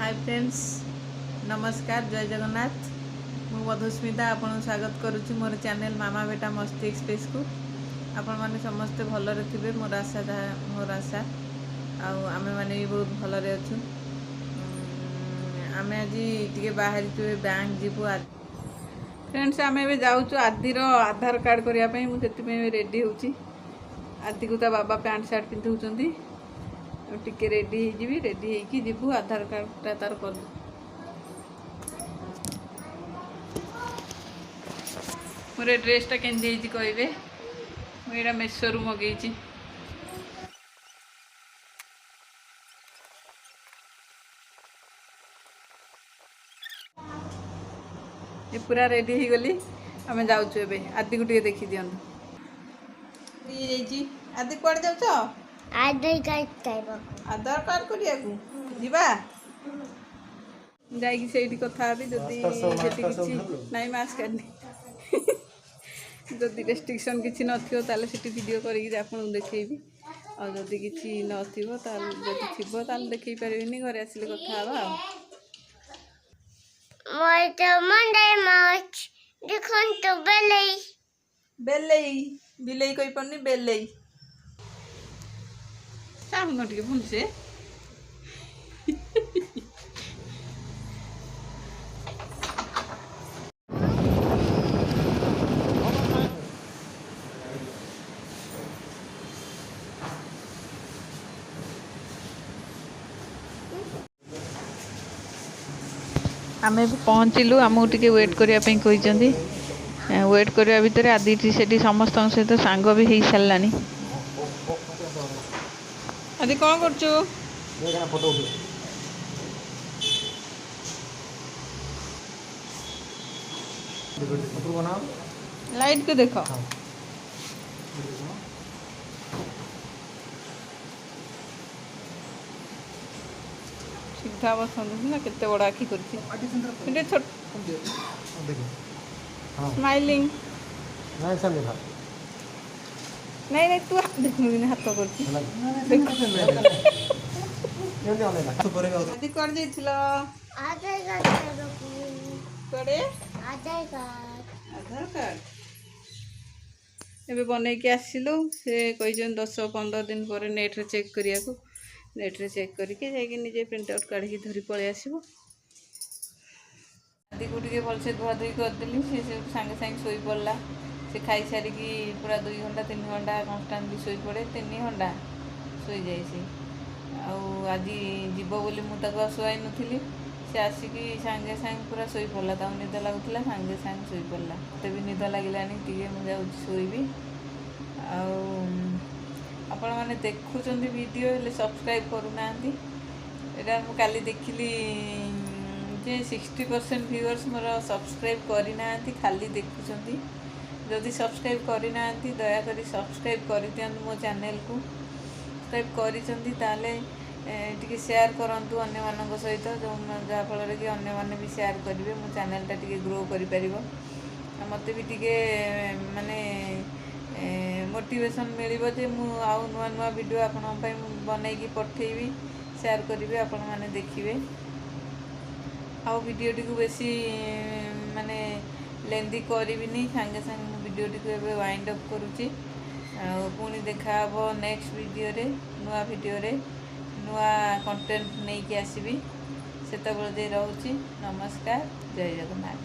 Hi friends नमस्कार जय जगन्नाथ मु मधुस्मिता आपन स्वागत करुच्ची मोर चैनल मामा बेटा मस्ती एक्सप्रेस को आपण माने समस्ते भलरे थिबे मोर आशा आमे माने भी बहुत भलरे अछु। आमे आज टिके बाहर के बैंक जीवु फ्रेंड्स आमे भी जाउछु आदिर आधार कार्ड करिया पई मु सेति में रेडी होउची। आदि को ता बाबा पैंट शर्ट पिंधुचंदी टिके रेडी हो रेडी होगी जीवु आधार कार्डटा तार कर मोर ड्रेसटा केंदी कहबे मुझे मेसोरू मगेई ये पूरा रेडी हो गली आम जाऊँ ए आदि को टे देखी दिखाँ आदि कौन जाऊ आधार कार्ड करिया जीवा जाइए से कथा जदि नाई मास्क जदि रेस्ट्रिक्शन किसी नथियो ताले सेठी वीडियो करके आपन देखैबी और जदि किसी नथिबो ताल जदि थिबो ताल देखै परिबिनी घरे आसिले कथा हबा मोर तो मंडे मार्च देखन तो बेलई बेलई बिलई कोई पन्नी बेलई साउंड नटिके भूल से आमे पहुँचलु आमको टिके वेट करने वेट करने भितर आदि से समस्त सहित सांग भी हो सारानी आदि कौन कर लाइट को देख सीधा बसंत ना केते बड़ा आखि करछि स्माइलिंग नहीं तू देखनु हाथ करछि आदि कर देथिलो आधार कार्ड करे आधार कार्ड एबे बनै के आसिलु से कहिजन 10-15 दिन पर नेट रे चेक करिया को नेट रे चेक करके जाके निजे प्रिंट आउट काढ़ी धरी पळे आसीबो आदि को टिके भलसे धुआ धुई करदेली से सांगे सांगे सोई पड़ला से खाई सारी की पूरा 2 घंटा 3 घंटा कन्स्टांटली सोई पड़े 3 घंटा सोई जाइसी आज जीव बोली मुझे शुआई नी से आसिकी सांगे सांगे पूरा शोई पड़ा ताऊ निद लगुला सांगे सांगे शोई पड़ा मत भी निद लगे टे मुझे शोबी आपण मैंने देखुं वीडियो हेल्ले सब्सक्राइब करूना यहाँ मुझे देखिली जे 60% व्यूअर्स मोर सब्सक्राइब करना खाली देखुं जदि सब्सक्राइब करना दयाकोरी सब्सक्राइब कर दिखाँ मो चैनल को सब्सक्राइब करें टिके शेयर करंतु अन्य मानक सहित जो जहाँफल कि अन्य माने भी शेयर करेंगे मो चैनलटा टिके ग्रो कर मत भी टिके माने मोटिवेशन मिलिबो जे मु आउ नुआ नुआ वीडियो आपन पई बनैकी पठेबी शेयर करेंगे आपण माने देखिबे आउ वीडियो टी बेसी माने लेंदी करिबिनी संगे संगे वीडियो टी वाइंड अप करुच्ची पुणी देखा नेक्स्ट वीडियो रे नुआ वीडियो रे नुआ कंटेंट नहीं कि आसबि से रोची नमस्कार जय जगन्नाथ।